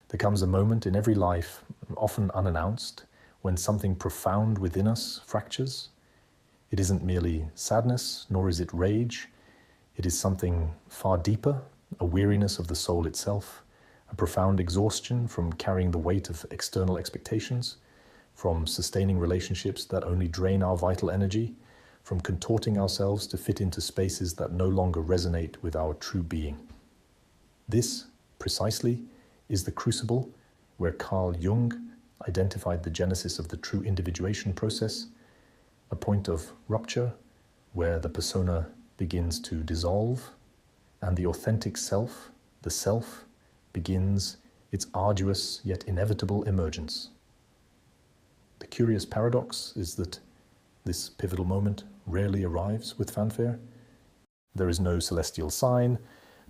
There comes a moment in every life, often unannounced, when something profound within us fractures. It isn't merely sadness, nor is it rage. It is something far deeper, a weariness of the soul itself, a profound exhaustion from carrying the weight of external expectations, from sustaining relationships that only drain our vital energy, from contorting ourselves to fit into spaces that no longer resonate with our true being. This, precisely, is the crucible where Carl Jung identified the genesis of the true individuation process, a point of rupture where the persona begins to dissolve and the authentic self, the self, begins its arduous yet inevitable emergence. The curious paradox is that this pivotal moment rarely arrives with fanfare. There is no celestial sign,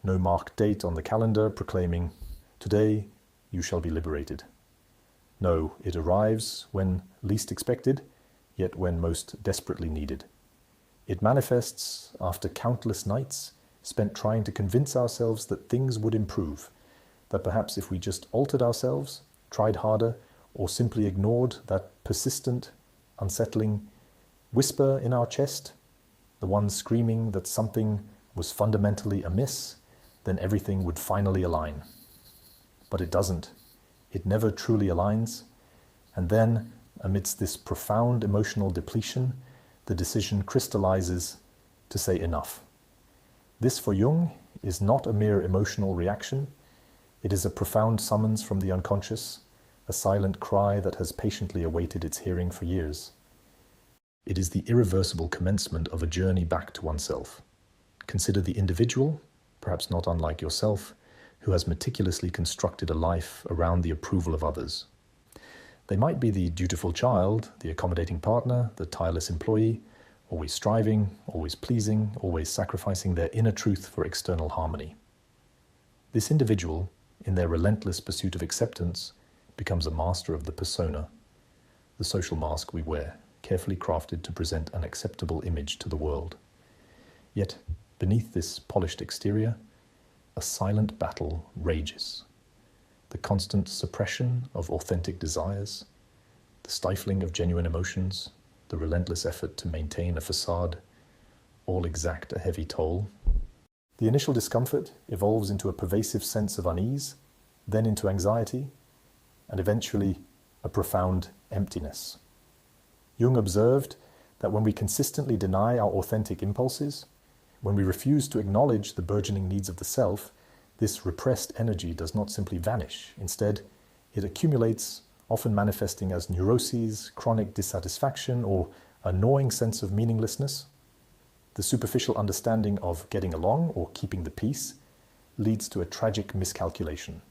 no marked date on the calendar proclaiming, "Today you shall be liberated." No, it arrives when least expected, yet when most desperately needed. It manifests after countless nights spent trying to convince ourselves that things would improve, that perhaps if we just altered ourselves, tried harder, or simply ignored that persistent, unsettling whisper in our chest, the one screaming that something was fundamentally amiss, then everything would finally align. But it doesn't. It never truly aligns. And then, amidst this profound emotional depletion, the decision crystallizes to say enough. This, for Jung, is not a mere emotional reaction. It is a profound summons from the unconscious, a silent cry that has patiently awaited its hearing for years. It is the irreversible commencement of a journey back to oneself. Consider the individual, perhaps not unlike yourself, who has meticulously constructed a life around the approval of others. They might be the dutiful child, the accommodating partner, the tireless employee, always striving, always pleasing, always sacrificing their inner truth for external harmony. This individual, in their relentless pursuit of acceptance, becomes a master of the persona, the social mask we wear, carefully crafted to present an acceptable image to the world. Yet, beneath this polished exterior, a silent battle rages. The constant suppression of authentic desires, the stifling of genuine emotions, the relentless effort to maintain a facade, all exact a heavy toll. The initial discomfort evolves into a pervasive sense of unease, then into anxiety, and eventually a profound emptiness. Jung observed that when we consistently deny our authentic impulses, when we refuse to acknowledge the burgeoning needs of the self, this repressed energy does not simply vanish. Instead, it accumulates, often manifesting as neuroses, chronic dissatisfaction, or a gnawing sense of meaninglessness. The superficial understanding of getting along or keeping the peace leads to a tragic miscalculation.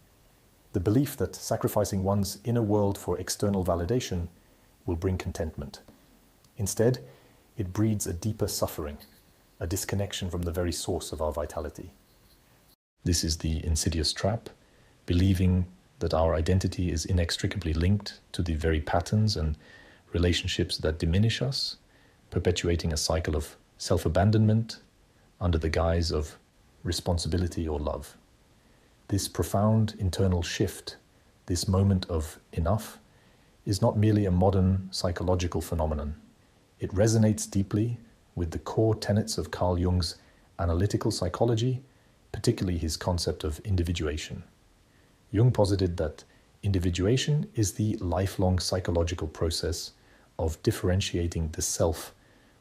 The belief that sacrificing one's inner world for external validation will bring contentment. Instead, it breeds a deeper suffering, a disconnection from the very source of our vitality. This is the insidious trap, believing that our identity is inextricably linked to the very patterns and relationships that diminish us, perpetuating a cycle of self-abandonment under the guise of responsibility or love. This profound internal shift, this moment of enough, is not merely a modern psychological phenomenon. It resonates deeply with the core tenets of Carl Jung's analytical psychology, particularly his concept of individuation. Jung posited that individuation is the lifelong psychological process of differentiating the self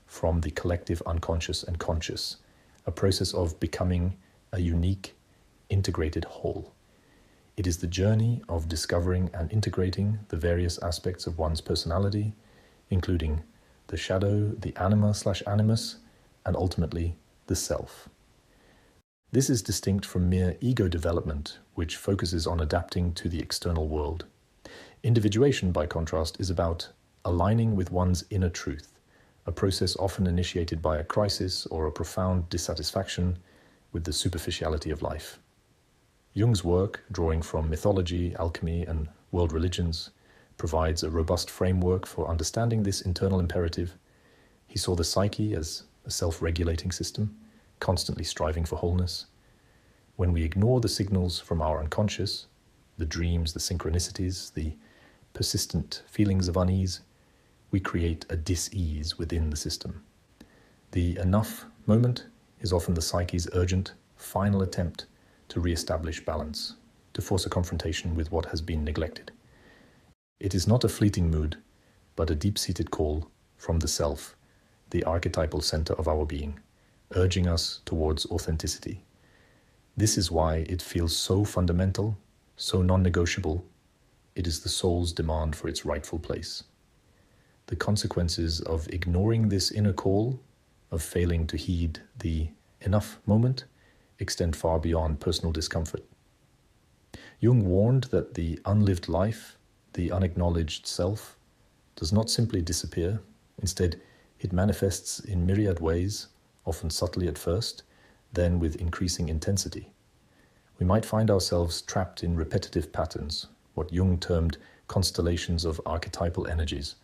from the collective unconscious and conscious, a process of becoming a unique, integrated whole. It is the journey of discovering and integrating the various aspects of one's personality, including the shadow, the anima/animus, and ultimately the self. This is distinct from mere ego development, which focuses on adapting to the external world. Individuation, by contrast, is about aligning with one's inner truth, a process often initiated by a crisis or a profound dissatisfaction with the superficiality of life. Jung's work, drawing from mythology, alchemy, and world religions, provides a robust framework for understanding this internal imperative. He saw the psyche as a self-regulating system, constantly striving for wholeness. When we ignore the signals from our unconscious, the dreams, the synchronicities, the persistent feelings of unease, we create a dis-ease within the system. The enough moment is often the psyche's urgent, final attempt to re-establish balance, to force a confrontation with what has been neglected. It is not a fleeting mood, but a deep-seated call from the self, the archetypal center of our being, urging us towards authenticity. This is why it feels so fundamental, so non-negotiable. It is the soul's demand for its rightful place. The consequences of ignoring this inner call, of failing to heed the enough moment, extend far beyond personal discomfort. Jung warned that the unlived life, the unacknowledged self, does not simply disappear. Instead, it manifests in myriad ways, often subtly at first, then with increasing intensity. We might find ourselves trapped in repetitive patterns, what Jung termed constellations of archetypal energies,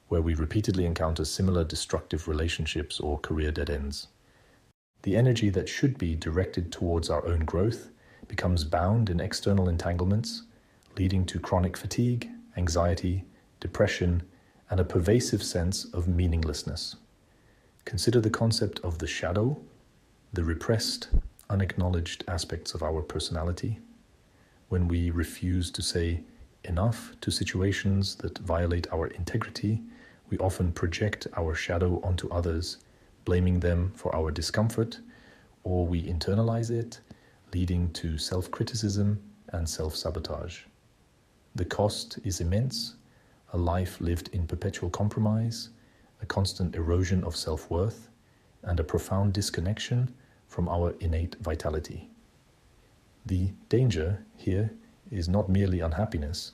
where we repeatedly encounter similar destructive relationships or career dead ends. The energy that should be directed towards our own growth becomes bound in external entanglements, leading to chronic fatigue, anxiety, depression, and a pervasive sense of meaninglessness. Consider the concept of the shadow, the repressed, unacknowledged aspects of our personality. When we refuse to say enough to situations that violate our integrity, we often project our shadow onto others, blaming them for our discomfort, or we internalize it, leading to self-criticism and self-sabotage. The cost is immense, a life lived in perpetual compromise, a constant erosion of self-worth, and a profound disconnection from our innate vitality. The danger here is not merely unhappiness,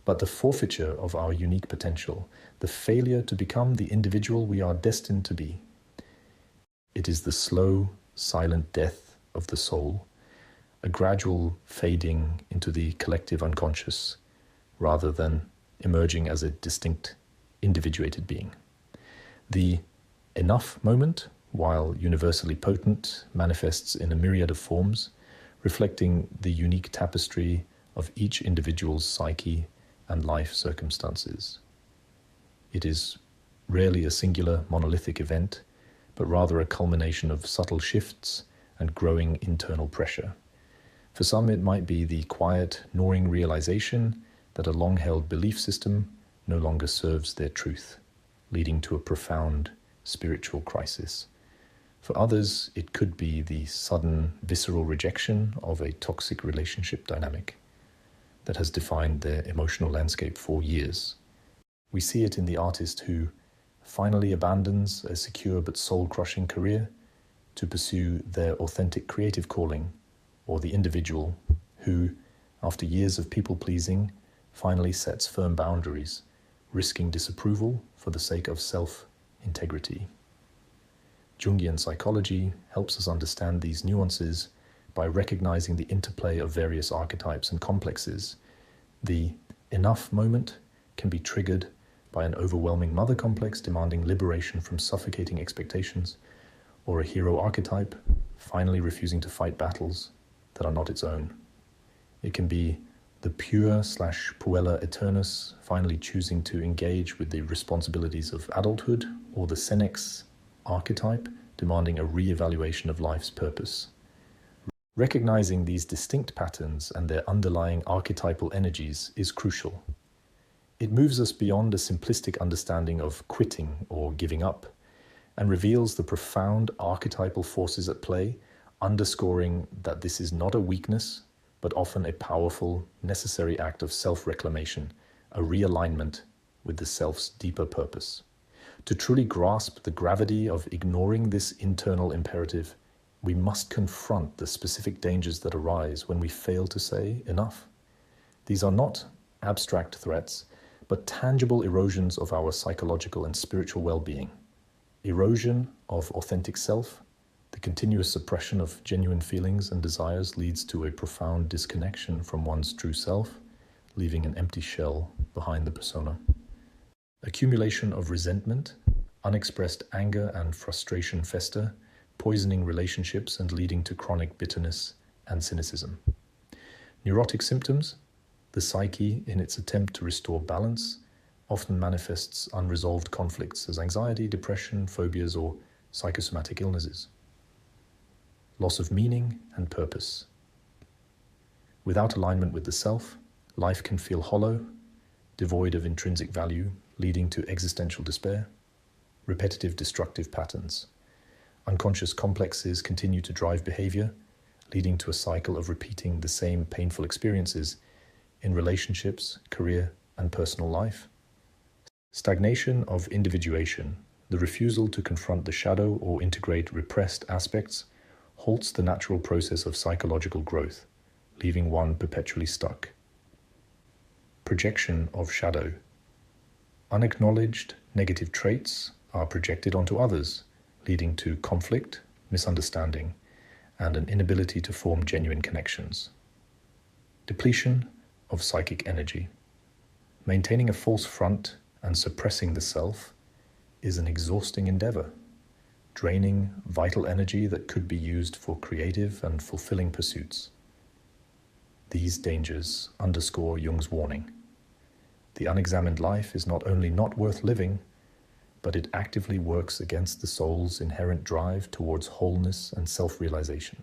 but the forfeiture of our unique potential, the failure to become the individual we are destined to be. It is the slow, silent death of the soul, a gradual fading into the collective unconscious, rather than emerging as a distinct, individuated being. The enough moment, while universally potent, manifests in a myriad of forms, reflecting the unique tapestry of each individual's psyche and life circumstances. It is rarely a singular monolithic event, but rather a culmination of subtle shifts and growing internal pressure. For some, it might be the quiet, gnawing realization that a long-held belief system no longer serves their truth, leading to a profound spiritual crisis. For others, it could be the sudden, visceral rejection of a toxic relationship dynamic that has defined their emotional landscape for years. We see it in the artist who finally abandons a secure but soul-crushing career to pursue their authentic creative calling, or the individual who, after years of people-pleasing, finally sets firm boundaries, risking disapproval for the sake of self-integrity. Jungian psychology helps us understand these nuances by recognizing the interplay of various archetypes and complexes. The enough moment can be triggered by an overwhelming mother complex demanding liberation from suffocating expectations, or a hero archetype finally refusing to fight battles that are not its own. It can be the pure/puella eternus finally choosing to engage with the responsibilities of adulthood, or the senex archetype demanding a re-evaluation of life's purpose. Recognizing these distinct patterns and their underlying archetypal energies is crucial. It moves us beyond a simplistic understanding of quitting or giving up, and reveals the profound archetypal forces at play, underscoring that this is not a weakness, but often a powerful, necessary act of self-reclamation, a realignment with the self's deeper purpose. To truly grasp the gravity of ignoring this internal imperative, we must confront the specific dangers that arise when we fail to say enough. These are not abstract threats, but tangible erosions of our psychological and spiritual well-being. Erosion of authentic self, the continuous suppression of genuine feelings and desires leads to a profound disconnection from one's true self, leaving an empty shell behind the persona. Accumulation of resentment, unexpressed anger and frustration fester, poisoning relationships and leading to chronic bitterness and cynicism. Neurotic symptoms, the The psyche, in its attempt to restore balance, often manifests unresolved conflicts as anxiety, depression, phobias, or psychosomatic illnesses. Loss of meaning and purpose. Without alignment with the self, life can feel hollow, devoid of intrinsic value, leading to existential despair, repetitive destructive patterns. Unconscious complexes continue to drive behavior, leading to a cycle of repeating the same painful experiences in relationships, career, and personal life. Stagnation of individuation, the refusal to confront the shadow or integrate repressed aspects, halts the natural process of psychological growth, leaving one perpetually stuck. Projection of shadow. Unacknowledged negative traits are projected onto others, leading to conflict, misunderstanding, and an inability to form genuine connections. Depletion of psychic energy. Maintaining a false front and suppressing the self is an exhausting endeavor, draining vital energy that could be used for creative and fulfilling pursuits. These dangers underscore Jung's warning. The unexamined life is not only not worth living, but it actively works against the soul's inherent drive towards wholeness and self-realization.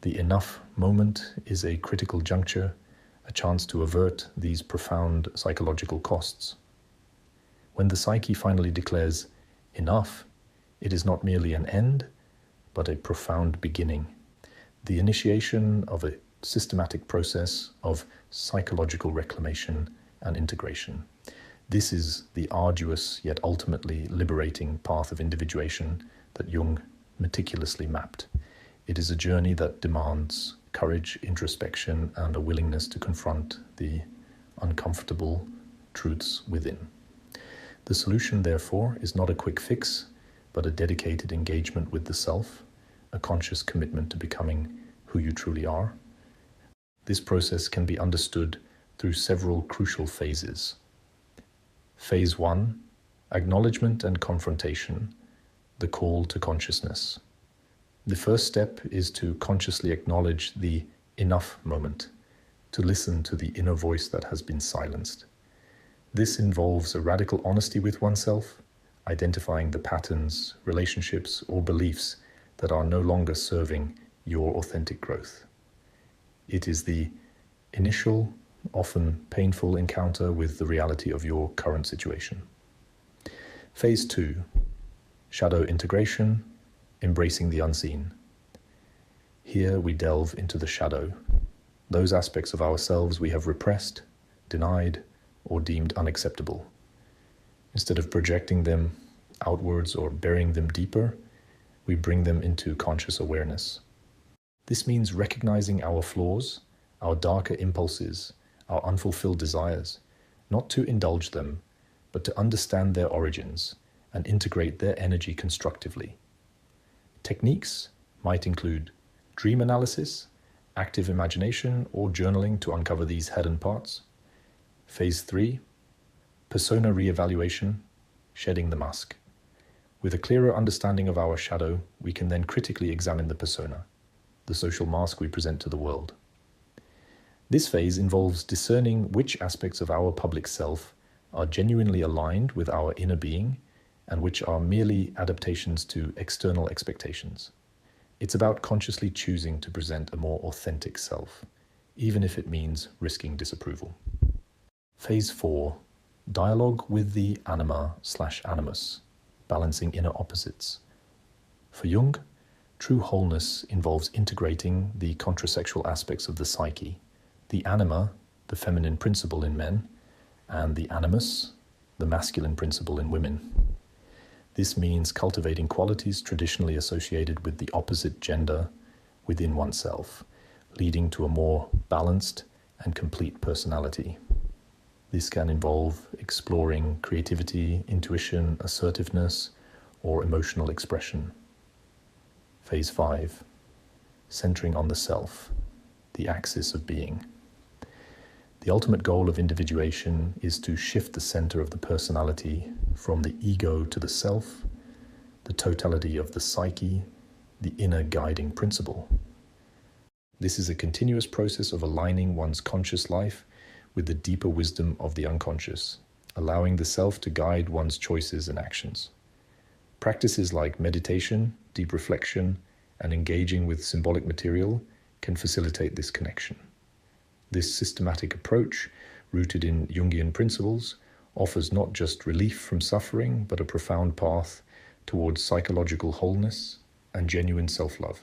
The enough moment is a critical juncture, a chance to avert these profound psychological costs. When the psyche finally declares enough, it is not merely an end, but a profound beginning, the initiation of a systematic process of psychological reclamation and integration. This is the arduous yet ultimately liberating path of individuation that Jung meticulously mapped. It is a journey that demands courage, introspection, and a willingness to confront the uncomfortable truths within. The solution, therefore, is not a quick fix, but a dedicated engagement with the self, a conscious commitment to becoming who you truly are. This process can be understood through several crucial phases. Phase 1, acknowledgement and confrontation, the call to consciousness. The first step is to consciously acknowledge the enough moment, to listen to the inner voice that has been silenced. This involves a radical honesty with oneself, identifying the patterns, relationships, or beliefs that are no longer serving your authentic growth. It is the initial, often painful encounter with the reality of your current situation. Phase 2, shadow integration, embracing the unseen. Here we delve into the shadow, those aspects of ourselves we have repressed, denied, or deemed unacceptable. Instead of projecting them outwards or burying them deeper, we bring them into conscious awareness. This means recognizing our flaws, our darker impulses, our unfulfilled desires, not to indulge them, but to understand their origins and integrate their energy constructively. Techniques might include dream analysis, active imagination, or journaling to uncover these hidden parts. Phase 3, persona reevaluation, shedding the mask. With a clearer understanding of our shadow, we can then critically examine the persona, the social mask we present to the world. This phase involves discerning which aspects of our public self are genuinely aligned with our inner being and which are merely adaptations to external expectations. It's about consciously choosing to present a more authentic self, even if it means risking disapproval. Phase 4, dialogue with the anima/animus, balancing inner opposites. For Jung, true wholeness involves integrating the contrasexual aspects of the psyche, the anima, the feminine principle in men, and the animus, the masculine principle in women. This means cultivating qualities traditionally associated with the opposite gender within oneself, leading to a more balanced and complete personality. This can involve exploring creativity, intuition, assertiveness, or emotional expression. Phase 5, centering on the self, the axis of being. The ultimate goal of individuation is to shift the center of the personality from the ego to the self, the totality of the psyche, the inner guiding principle. This is a continuous process of aligning one's conscious life with the deeper wisdom of the unconscious, allowing the self to guide one's choices and actions. Practices like meditation, deep reflection, and engaging with symbolic material can facilitate this connection. This systematic approach, rooted in Jungian principles, offers not just relief from suffering, but a profound path towards psychological wholeness and genuine self-love.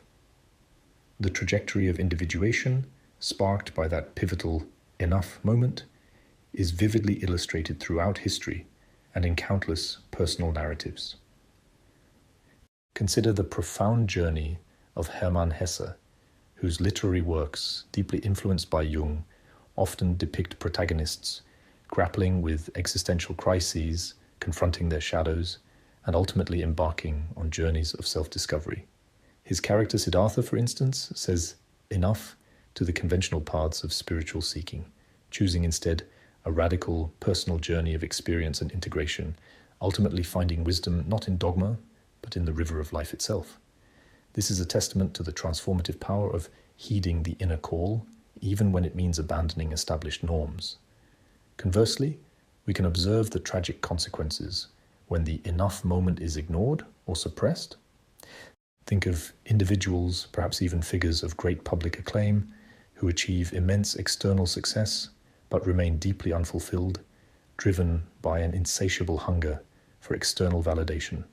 The trajectory of individuation, sparked by that pivotal enough moment, is vividly illustrated throughout history and in countless personal narratives. Consider the profound journey of Hermann Hesse, whose literary works, deeply influenced by Jung, often depict protagonists grappling with existential crises, confronting their shadows, and ultimately embarking on journeys of self-discovery. His character Siddhartha, for instance, says enough to the conventional paths of spiritual seeking, choosing instead a radical personal journey of experience and integration, ultimately finding wisdom not in dogma, but in the river of life itself. This is a testament to the transformative power of heeding the inner call, even when it means abandoning established norms. Conversely, we can observe the tragic consequences when the enough moment is ignored or suppressed. Think of individuals, perhaps even figures of great public acclaim, who achieve immense external success but remain deeply unfulfilled, driven by an insatiable hunger for external validation.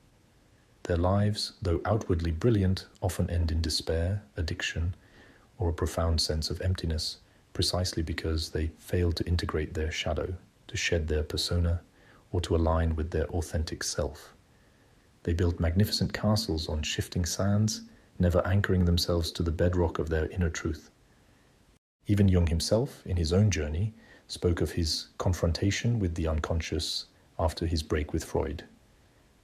Their lives, though outwardly brilliant, often end in despair, addiction, or a profound sense of emptiness, precisely because they fail to integrate their shadow, to shed their persona, or to align with their authentic self. They build magnificent castles on shifting sands, never anchoring themselves to the bedrock of their inner truth. Even Jung himself, in his own journey, spoke of his confrontation with the unconscious after his break with Freud,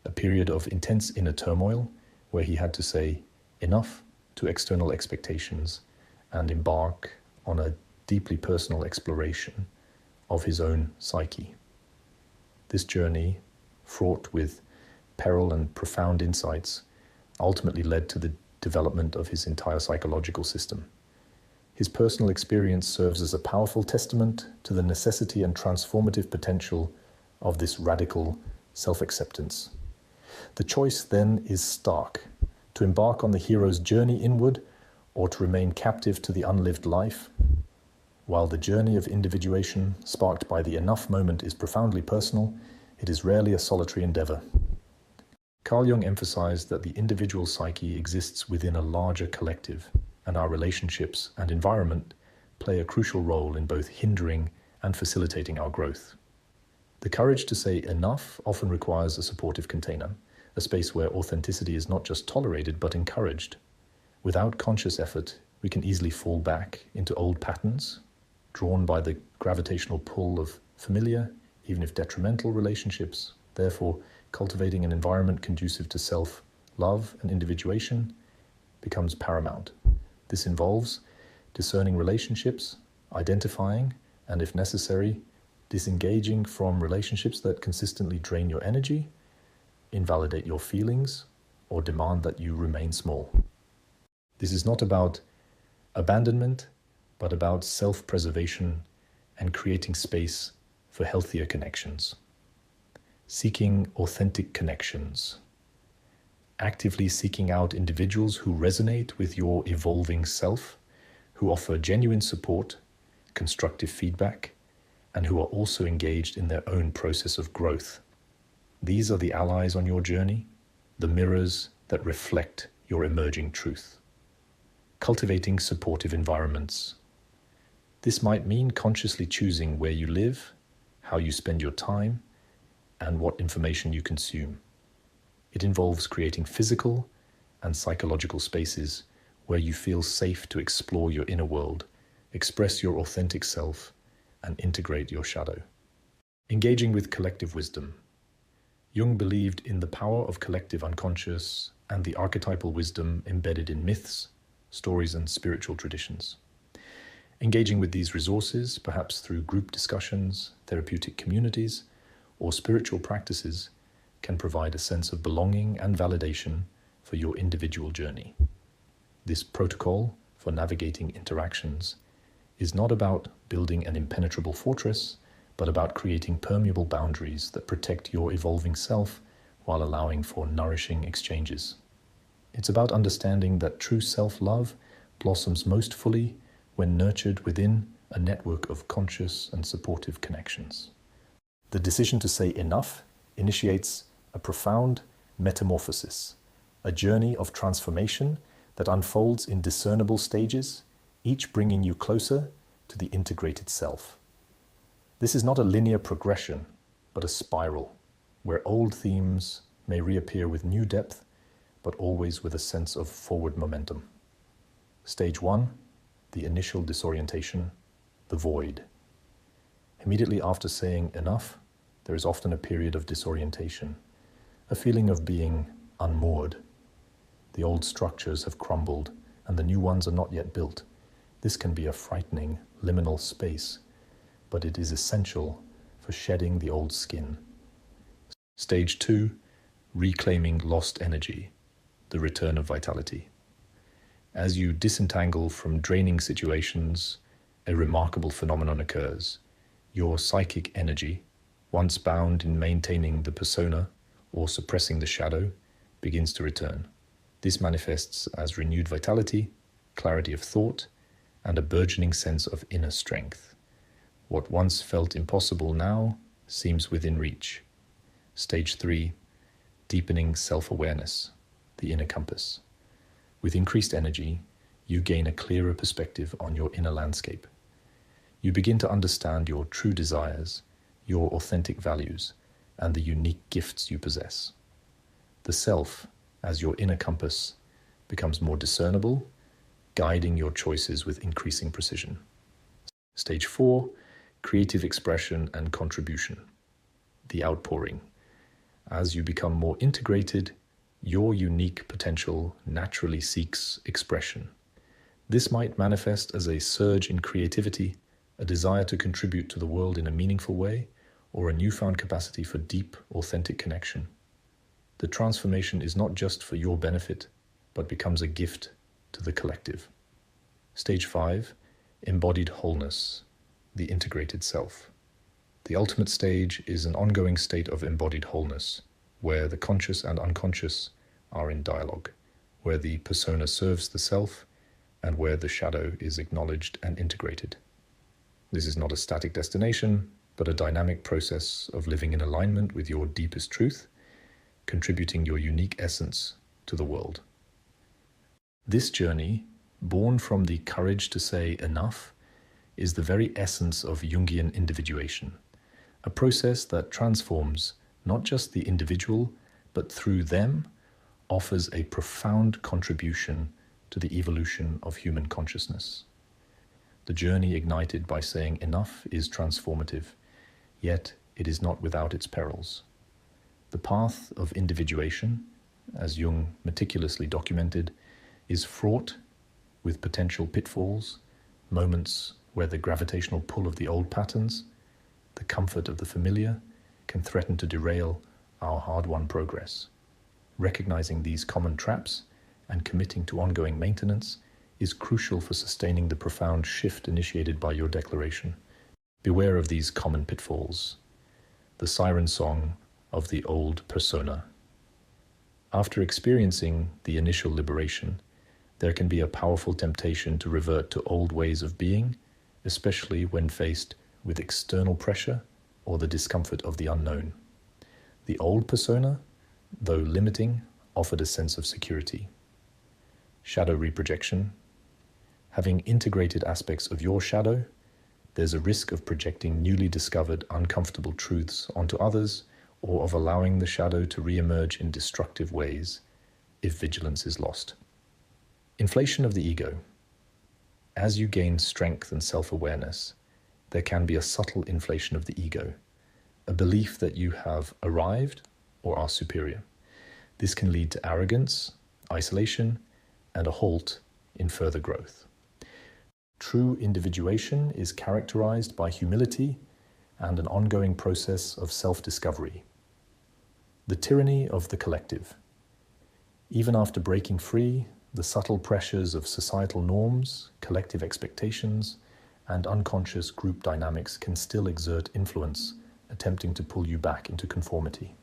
a period of intense inner turmoil where he had to say enough to external expectations and embark on a deeply personal exploration of his own psyche. This journey, fraught with peril and profound insights, ultimately led to the development of his entire psychological system. His personal experience serves as a powerful testament to the necessity and transformative potential of this radical self-acceptance. The choice then is stark: to embark on the hero's journey inward or to remain captive to the unlived life. While the journey of individuation, sparked by the enough moment, is profoundly personal, it is rarely a solitary endeavor. Carl Jung emphasized that the individual psyche exists within a larger collective, and our relationships and environment play a crucial role in both hindering and facilitating our growth. The courage to say enough often requires a supportive container, a space where authenticity is not just tolerated but encouraged. Without conscious effort, we can easily fall back into old patterns, drawn by the gravitational pull of familiar, even if detrimental, relationships. Therefore, cultivating an environment conducive to self-love and individuation becomes paramount. This involves discerning relationships, identifying, and if necessary, disengaging from relationships that consistently drain your energy, invalidate your feelings, or demand that you remain small. This is not about abandonment, but about self-preservation and creating space for healthier connections. Seeking authentic connections. Actively seeking out individuals who resonate with your evolving self, who offer genuine support, constructive feedback, and who are also engaged in their own process of growth. These are the allies on your journey, the mirrors that reflect your emerging truth. Cultivating supportive environments. This might mean consciously choosing where you live, how you spend your time, and what information you consume. It involves creating physical and psychological spaces where you feel safe to explore your inner world, express your authentic self, and integrate your shadow. Engaging with collective wisdom. Jung believed in the power of collective unconscious and the archetypal wisdom embedded in myths, stories, and spiritual traditions. Engaging with these resources, perhaps through group discussions, therapeutic communities, or spiritual practices, can provide a sense of belonging and validation for your individual journey. This protocol for for navigating interactions is not about building an impenetrable fortress, but about creating permeable boundaries that protect your evolving self while allowing for nourishing exchanges. It's about understanding that true self-love blossoms most fully when nurtured within a network of conscious and supportive connections. The decision to say enough initiates a profound metamorphosis, a journey of transformation that unfolds in discernible stages, each bringing you closer to the integrated self. This is not a linear progression, but a spiral, where old themes may reappear with new depth, but always with a sense of forward momentum. Stage 1, the initial disorientation, the void. Immediately after saying enough, there is often a period of disorientation, a feeling of being unmoored. The old structures have crumbled, and the new ones are not yet built. This can be a frightening, liminal space, but it is essential for shedding the old skin. Stage 2, reclaiming lost energy, the return of vitality. As you disentangle from draining situations, a remarkable phenomenon occurs. Your psychic energy, once bound in maintaining the persona or suppressing the shadow, begins to return. This manifests as renewed vitality, clarity of thought, and a burgeoning sense of inner strength. What once felt impossible now seems within reach. Stage 3, deepening self-awareness, the inner compass. With increased energy, you gain a clearer perspective on your inner landscape. You begin to understand your true desires, your authentic values, and the unique gifts you possess. The self, as your inner compass, becomes more discernible, guiding your choices with increasing precision. Stage 4, creative expression and contribution, the outpouring. As you become more integrated, your unique potential naturally seeks expression. This might manifest as a surge in creativity, a desire to contribute to the world in a meaningful way, or a newfound capacity for deep, authentic connection. The transformation is not just for your benefit, but becomes a gift to the collective. Stage 5, embodied wholeness, the integrated self. The ultimate stage is an ongoing state of embodied wholeness, where the conscious and unconscious are in dialogue, where the persona serves the self, and where the shadow is acknowledged and integrated. This is not a static destination, but a dynamic process of living in alignment with your deepest truth, contributing your unique essence to the world. This journey, born from the courage to say enough, is the very essence of Jungian individuation, a process that transforms not just the individual, but through them offers a profound contribution to the evolution of human consciousness. The journey ignited by saying enough is transformative, yet it is not without its perils. The path of individuation, as Jung meticulously documented, is fraught with potential pitfalls, moments where the gravitational pull of the old patterns, the comfort of the familiar, can threaten to derail our hard-won progress. Recognizing these common traps and committing to ongoing maintenance is crucial for sustaining the profound shift initiated by your declaration. Beware of these common pitfalls, the siren song of the old persona. After experiencing the initial liberation, there can be a powerful temptation to revert to old ways of being, especially when faced with external pressure or the discomfort of the unknown. The old persona, though limiting, offered a sense of security. Shadow reprojection. Having integrated aspects of your shadow, there's a risk of projecting newly discovered uncomfortable truths onto others, or of allowing the shadow to re-emerge in destructive ways if vigilance is lost. Inflation of the ego. As you gain strength and self-awareness, there can be a subtle inflation of the ego, a belief that you have arrived or are superior. This can lead to arrogance, isolation, and a halt in further growth. True individuation is characterized by humility and an ongoing process of self-discovery. The tyranny of the collective. Even after breaking free, The subtle pressures of societal norms, collective expectations, and unconscious group dynamics can still exert influence, attempting to pull you back into conformity.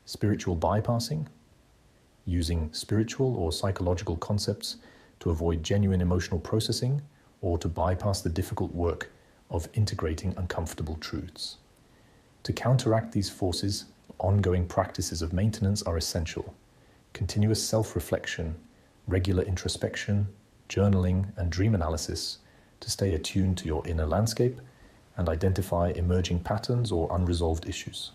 Spiritual bypassing, using spiritual or psychological concepts to avoid genuine emotional processing or to bypass the difficult work of integrating uncomfortable truths. To counteract these forces, ongoing practices of maintenance are essential. Continuous self-reflection, regular introspection, journaling, and dream analysis to stay attuned to your inner landscape and identify emerging patterns or unresolved issues.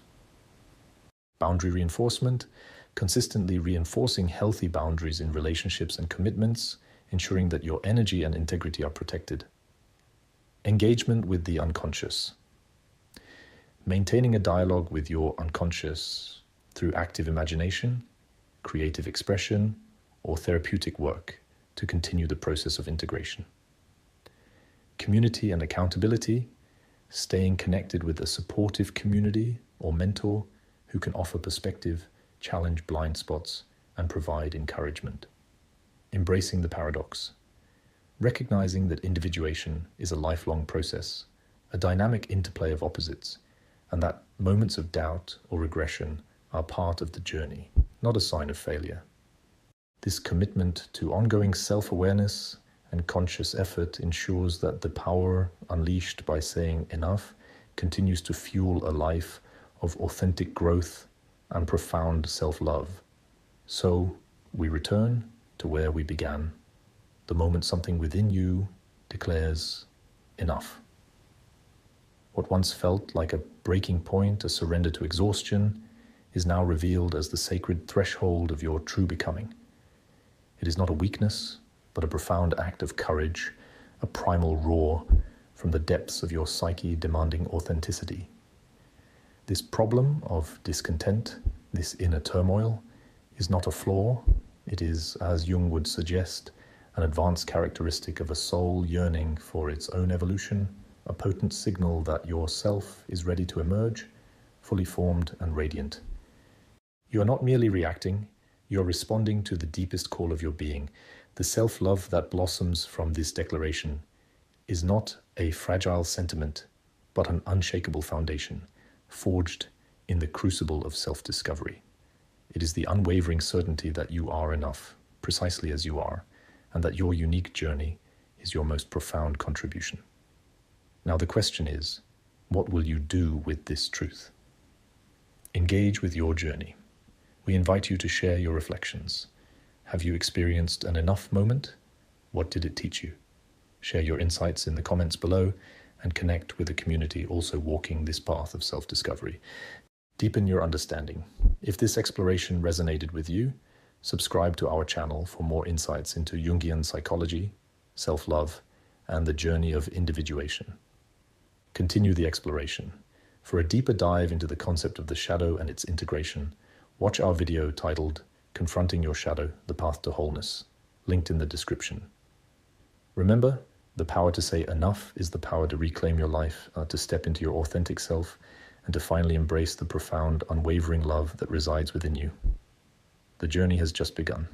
Boundary reinforcement, consistently reinforcing healthy boundaries in relationships and commitments, ensuring that your energy and integrity are protected. Engagement with the unconscious. Maintaining a dialogue with your unconscious through active imagination, creative expression, or therapeutic work to continue the process of integration. Community and accountability, staying connected with a supportive community or mentor who can offer perspective, challenge blind spots, and provide encouragement. Embracing the paradox, recognizing that individuation is a lifelong process, a dynamic interplay of opposites, and that moments of doubt or regression are part of the journey, not a sign of failure. This commitment to ongoing self-awareness and conscious effort ensures that the power unleashed by saying enough continues to fuel a life of authentic growth and profound self-love. So we return to where we began, the moment something within you declares enough. What once felt like a breaking point, a surrender to exhaustion, is now revealed as the sacred threshold of your true becoming. It is not a weakness, but a profound act of courage, a primal roar from the depths of your psyche demanding authenticity. This problem of discontent, this inner turmoil, is not a flaw. It is, as Jung would suggest, an advanced characteristic of a soul yearning for its own evolution, a potent signal that your self is ready to emerge, fully formed and radiant. You are not merely reacting, you are responding to the deepest call of your being. The self-love that blossoms from this declaration is not a fragile sentiment, but an unshakable foundation, forged in the crucible of self-discovery. It is the unwavering certainty that you are enough, precisely as you are, and that your unique journey is your most profound contribution. Now the question is, what will you do with this truth? Engage with your journey. We invite you to share your reflections. Have you experienced an enough moment? What did it teach you? Share your insights in the comments below and connect with a community also walking this path of self-discovery. Deepen your understanding. If this exploration resonated with you, subscribe to our channel for more insights into Jungian psychology, self-love, and the journey of individuation. Continue the exploration. For a deeper dive into the concept of the shadow and its integration, watch our video titled Confronting Your Shadow, The Path to Wholeness, linked in the description. Remember, the power to say enough is the power to reclaim your life, to step into your authentic self, and to finally embrace the profound, unwavering love that resides within you. The journey has just begun.